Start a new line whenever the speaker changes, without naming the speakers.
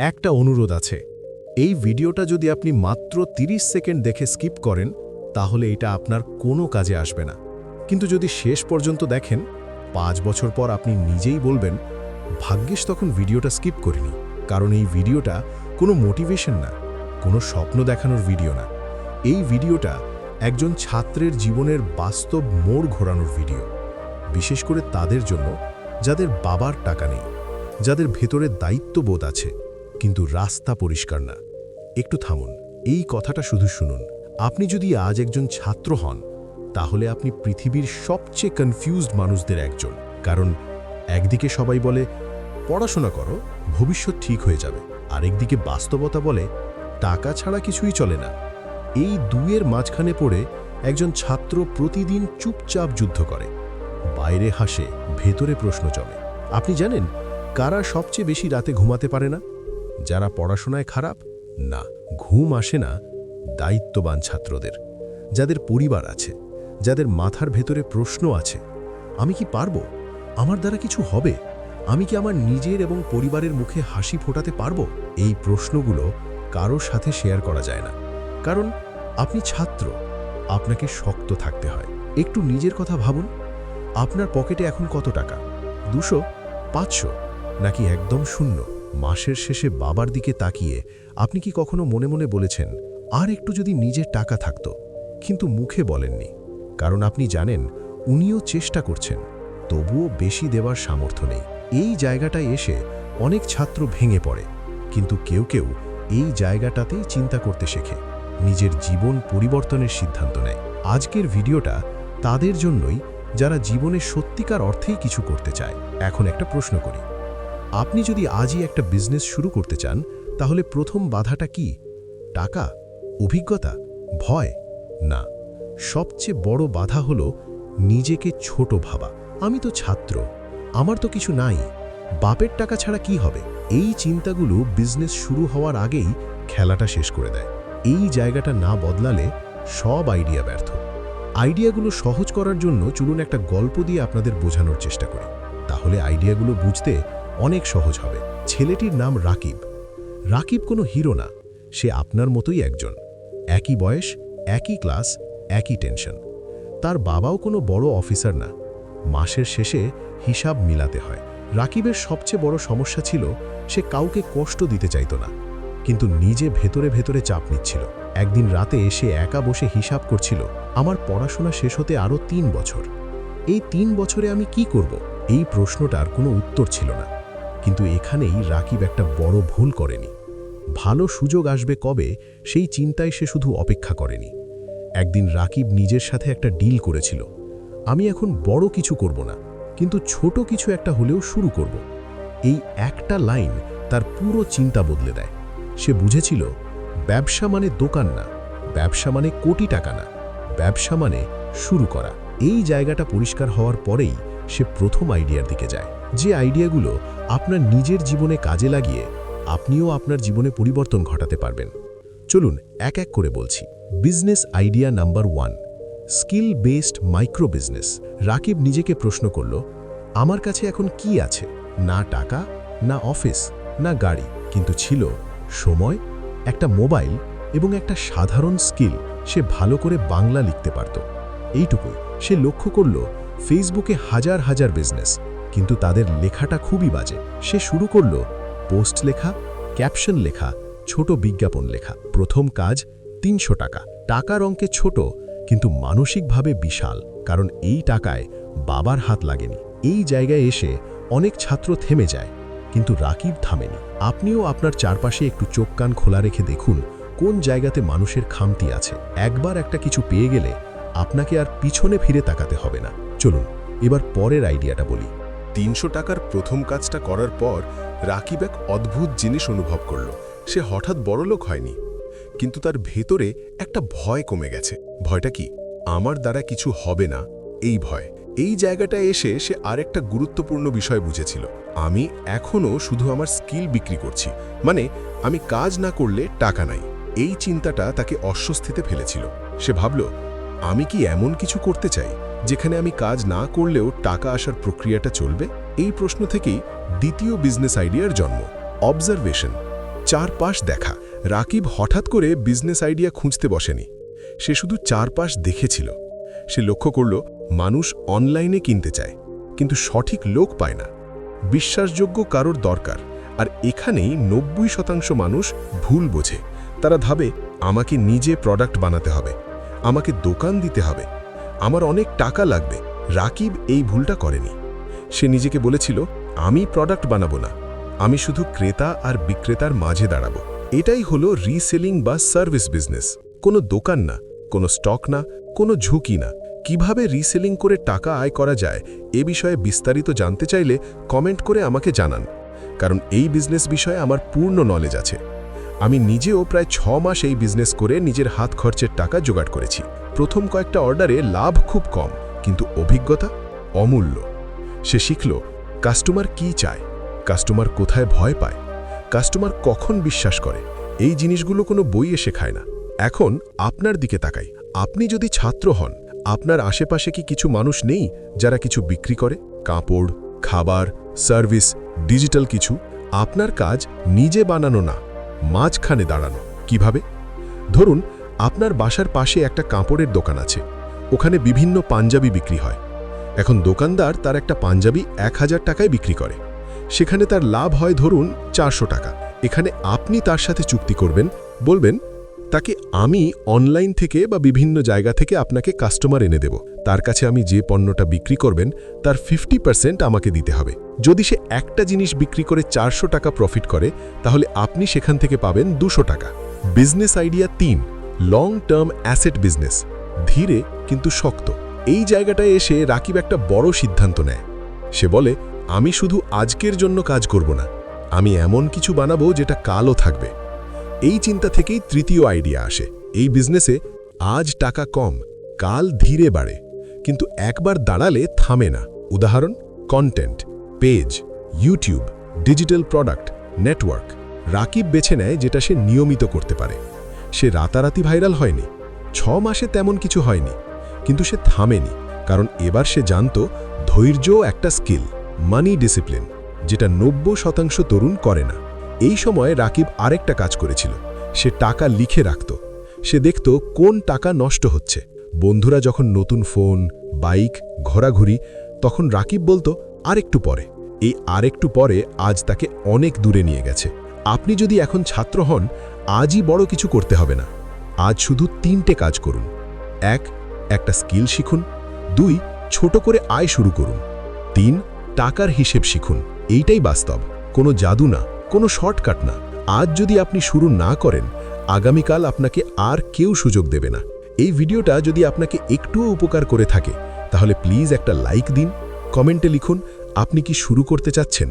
একটা অনুরোধ আছে। এই ভিডিওটা যদি আপনি মাত্র 30 সেকেন্ড দেখে স্কিপ করেন তাহলে এটা আপনার কোনো কাজে আসবে না, কিন্তু যদি শেষ পর্যন্ত দেখেন 5 বছর পর আপনি নিজেই বলবেন, ভাগ্যিস তখন ভিডিওটা স্কিপ করিনি। কারণ এই ভিডিওটা কোনো মোটিভেশন না, কোনো স্বপ্ন দেখানোর ভিডিও না। এই ভিডিওটা একজন ছাত্রের জীবনের বাস্তব মোড় ঘোরানোর ভিডিও, বিশেষ করে তাদের জন্য যাদের বাবার টাকা নেই, যাদের ভেতরে দায়িত্ববোধ আছে কিন্তু রাস্তা পরিষ্কার না। একটু থামুন, এই কথাটা শুধু শুনুন। আপনি যদি আজ একজন ছাত্র হন তাহলে আপনি পৃথিবীর সবচেয়ে কনফিউজড মানুষদের একজন। কারণ একদিকে সবাই বলে পড়াশোনা করো, ভবিষ্যৎ ঠিক হয়ে যাবে, আরেকদিকে বাস্তবতা বলে টাকা ছাড়া কিছুই চলে না। এই দুয়ের মাঝখানে পড়ে একজন ছাত্র প্রতিদিন চুপচাপ যুদ্ধ করে, বাইরে হাসে, ভেতরে প্রশ্ন জমে। আপনি জানেন কারা সবচেয়ে বেশি রাতে ঘুমাতে পারে না? যারা পড়াশোনায় খারাপ না, ঘুম আসে না দায়িত্ববান ছাত্রদের, যাদের পরিবার আছে, যাদের মাথার ভেতরে প্রশ্ন আছে, আমি কি পারবো? আমার দ্বারা কিছু হবে? আমি কি আমার নিজের এবং পরিবারের মুখে হাসি ফোটাতে পারবো? এই প্রশ্নগুলো কারো সাথে শেয়ার করা যায় না, কারণ আপনি ছাত্র, আপনাকে শক্ত থাকতে হয়। একটু নিজের কথা ভাবুন, আপনার পকেটে এখন কত টাকা? 200, 500, নাকি একদম শূন্য? মাসের শেষে বাবার দিকে তাকিয়ে আপনি কি কখনো মনে মনে বলেছেন, আর একটু যদি নিজের টাকা থাকতো? কিন্তু মুখে বলেননি, কারণ আপনি জানেন উনিও চেষ্টা করছেন, তবুও বেশি দেওয়ার সামর্থ্য নেই। এই জায়গাটায় এসে অনেক ছাত্র ভেঙে পড়ে, কিন্তু কেউ কেউ এই জায়গাটাতেই চিন্তা করতে শেখে, নিজের জীবন পরিবর্তনের সিদ্ধান্ত নেয়। আজকের ভিডিওটা তাদের জন্যই যারা জীবনে সত্যিকার অর্থেই কিছু করতে চায়। এখন একটা প্রশ্ন করি, আপনি যদি আজই একটা বিজনেস শুরু করতে চান তাহলে প্রথম বাধাটা কি? টাকা, অভিজ্ঞতা, ভয়? না, সবচেয়ে বড় বাধা হলো নিজেকে ছোট ভাবা। আমি তো ছাত্র, আমার তো কিছু নাই, বাপের টাকা ছাড়া কি হবে? এই চিন্তাগুলো বিজনেস শুরু হওয়ার আগেই খেলাটা শেষ করে দেয়। এই জায়গাটা না বদলালে সব আইডিয়া ব্যর্থ। আইডিয়াগুলো সহজ করার জন্য চলুন একটা গল্প দিয়ে আপনাদের বোঝানোর চেষ্টা করি, তাহলে আইডিয়াগুলো বুঝতে অনেক সহজ হবে। ছেলেটির নাম রাকিব। রাকিব কোনো হিরো না, সে আপনার মতোই একজন, একই বয়স, একই ক্লাস, একই টেনশন। তার বাবাও কোনো বড় অফিসার না, মাসের শেষে হিসাব মিলাতে হয়। রাকিবের সবচেয়ে বড় সমস্যা ছিল সে কাউকে কষ্ট দিতে চাইতো না, কিন্তু নিজে ভেতরে ভেতরে চাপ নিচ্ছিল। একদিন রাতে এসে একা বসে হিসাব করছিল, আমার পড়াশোনা শেষ হতে আরও 3 বছর, এই 3 বছরে আমি কি করব? এই প্রশ্নটার কোনো উত্তর ছিল না। কিন্তু এখানেই রাকিব একটা বড় ভুল করেনি। ভালো সুযোগ আসবে কবে সেই চিন্তায় সে শুধু অপেক্ষা করেনি। একদিন রাকিব নিজের সাথে একটা ডিল করেছিল, আমি এখন বড় কিছু করব না, কিন্তু ছোট কিছু একটা হলেও শুরু করব। এই একটা লাইন তার পুরো চিন্তা বদলে দেয়। সে বুঝেছিল ব্যবসা মানে দোকান না, ব্যবসা মানে কোটি টাকা না, ব্যবসা মানে শুরু করা। এই জায়গাটা পরিষ্কার হওয়ার পরেই সে প্রথম আইডিয়ার দিকে যায়, যে আইডিয়াগুলো আপনার নিজের জীবনে কাজে লাগিয়ে আপনিও আপনার জীবনে পরিবর্তন ঘটাতে পারবেন। চলুন এক এক করে বলছি। Business idea number 1, skill based micro business. Rakib নিজেকে প্রশ্ন করল, আমার কাছে এখন কি আছে? না টাকা, না অফিস, না গাড়ি, কিন্তু ছিল সময়, একটা মোবাইল এবং একটা সাধারণ স্কিল। সে ভালো করে বাংলা লিখতে পারত। এইটুকুই। সে লক্ষ্য করল ফেসবুকে হাজার হাজার বিজনেস, কিন্তু তাদের লেখাটা খুবই বাজে। সে শুরু করল পোস্ট লেখা, ক্যাপশন লেখা, ছোট বিজ্ঞাপন লেখা। প্রথম কাজ 300 টাকা। টাকার অঙ্কে ছোট, কিন্তু মানসিকভাবে বিশাল, কারণ এই টাকায় বাবার হাত লাগেনি। এই জায়গায় এসে অনেক ছাত্র থেমে যায়, কিন্তু রাকিব থামেনি। আপনিও আপনার চারপাশে একটু চোখ কান খোলা রেখে দেখুন কোন জায়গাতে মানুষের খামতি আছে। একবার একটা কিছু পেয়ে গেলে আপনাকে আর পিছনে ফিরে তাকাতে হবে না। চলুন এবার পরের আইডিয়াটা বলি।
300 টাকার প্রথম কাজটা করার পর রাকিব এক অদ্ভুত জিনিস অনুভব করল। সে হঠাৎ বড়লোক হয়নি, কিন্তু তার ভেতরে একটা ভয় কমে গেছে। ভয়টা কি? আমার দ্বারা কিছু হবে না, এই ভয়। এই জায়গাটায় এসে সে আরেকটা গুরুত্বপূর্ণ বিষয় বুঝেছিল, আমি এখনও শুধু আমার স্কিল বিক্রি করছি, মানে আমি কাজ না করলে টাকা নাই। এই চিন্তাটা তাকে অস্বস্তিতে ফেলেছিল। সে ভাবল, আমি কি এমন কিছু করতে চাই যেখানে আমি কাজ না করলেও টাকা আসার প্রক্রিয়াটা চলবে? এই প্রশ্ন থেকেই দ্বিতীয় বিজনেস আইডিয়ার জন্ম, অবজারভেশন। চারপাশ দেখা। রাকিব হঠাৎ করে বিজনেস আইডিয়া খুঁজতে বসেনি। সে শুধু চারপাশ দেখেছিল। সে লক্ষ্য করল মানুষ অনলাইনে কিনতে চায়, কিন্তু সঠিক লোক পায় না। বিশ্বাসযোগ্য কারোর দরকার। আর এখানেই 90% মানুষ ভুল বোঝে। তারা ভাবে আমাকে নিজে প্রোডাক্ট বানাতে হবে, আমাকে দোকান দিতে হবে, আমার অনেক টাকা লাগবে। রাকিব এই ভুলটা করেনি। সে নিজেকে বলেছিল, আমি প্রোডাক্ট বানাবো না, আমি শুধু ক্রেতা আর বিক্রেতার মাঝে দাঁড়াবো। এটাই হলো রিসেলিং বা সার্ভিস বিজনেস। কোনো দোকান না, কোনো স্টক না, কোনো ঝুঁকি না। কিভাবে রিসেলিং করে টাকা আয় করা যায় এ বিষয়ে বিস্তারিত জানতে চাইলে কমেন্ট করে আমাকে জানান, কারণ এই বিজনেস বিষয়ে আমার পূর্ণ নলেজ আছে। আমি নিজেও প্রায় 6 মাস এই বিজনেস করে নিজের হাত খরচের টাকা জোগাড় করেছি। প্রথম কয়েকটা অর্ডারে লাভ খুব কম, কিন্তু অভিজ্ঞতা অমূল্য। সে শিখল কাস্টমার কি চায়, কাস্টমার কোথায় ভয় পায়, কাস্টমার কখন বিশ্বাস করে। এই জিনিসগুলো কোনো বইয়ে শেখায় না। এখন আপনার দিকে তাকাই। আপনি যদি ছাত্র হন, আপনার আশেপাশে কি কিছু মানুষ নেই যারা কিছু বিক্রি করে? কাপড়, খাবার, সার্ভিস, ডিজিটাল কিছু। আপনার কাজ নিজে বানানো না, মাঝখানে দাঁড়ানো। কিভাবে? ধরুন আপনার বাসার পাশে একটা কাপড়ের দোকান আছে। ওখানে বিভিন্ন পাঞ্জাবি বিক্রি হয়। এখন দোকানদার তার একটা পাঞ্জাবি 1000 টাকায় বিক্রি করে। সেখানে তার লাভ হয় ধরুন 400 টাকা। এখানে আপনি তার সাথে চুক্তি করবেন, বলবেন তাকে আমি অনলাইন থেকে বা বিভিন্ন জায়গা থেকে আপনাকে কাস্টমার এনে দেব। তার কাছে আমি যে পণ্যটা বিক্রি করবেন তার 50% আমাকে দিতে হবে। যদি সে একটা জিনিস বিক্রি করে 400 টাকা প্রফিট করে, তাহলে আপনি সেখান থেকে পাবেন 200 টাকা। Business idea 3, long term asset business. ধীরে কিন্তু শক্ত। এই জায়গাটায় এসে রাকিব একটা বড় সিদ্ধান্ত নেয়। সে বলে, আমি শুধু আজকের জন্য কাজ করব না, আমি এমন কিছু বানাবো যেটা কালও থাকবে। এই চিন্তা থেকেই তৃতীয় আইডিয়া আসে। এই বিজনেসে আজ টাকা কম, কাল ধীরে বাড়ে, কিন্তু একবার দাঁড়ালে থামে না। উদাহরণ, content, page, YouTube, digital product, network. Rakib বেছে নেয় যেটা সে নিয়মিত করতে পারে। সে রাতারাতি ভাইরাল হয়নি, 6 মাসে তেমন কিছু হয়নি, কিন্তু সে থামেনি। কারণ এবার সে জানত ধৈর্যও একটা স্কিল, মানি ডিসিপ্লিন, যেটা 90% তরুণ করে না। এই সময় রাকিব আরেকটা কাজ করেছিল। সে টাকা লিখে রাখত। সে দেখত কোন টাকা নষ্ট হচ্ছে। বন্ধুরা যখন নতুন ফোন, বাইক, ঘোরাঘুরি, তখন রাকিব বলতো আরেকটু পরে। এই আরেকটু পরে আজ তাকে অনেক দূরে নিয়ে গেছে। আপনি যদি এখন ছাত্র হন, আজই বড় কিছু করতে হবে না। আজ শুধু 3টে কাজ করুন। 1, একটা স্কিল শিখুন। 2, ছোট করে আয় শুরু করুন। 3, টাকার হিসেব শিখুন। এইটাই বাস্তব, কোনো জাদু না, কোনো শর্টকাট না। আজ যদি আপনি শুরু না করেন, আগামীকাল আপনাকে আর কেউ সুযোগ দেবে না। এই ভিডিওটা যদি আপনাকে একটুও উপকার করে থাকে, তাহলে প্লিজ একটা লাইক দিন, কমেন্টে লিখুন আপনি কি শুরু করতে চাচ্ছেন।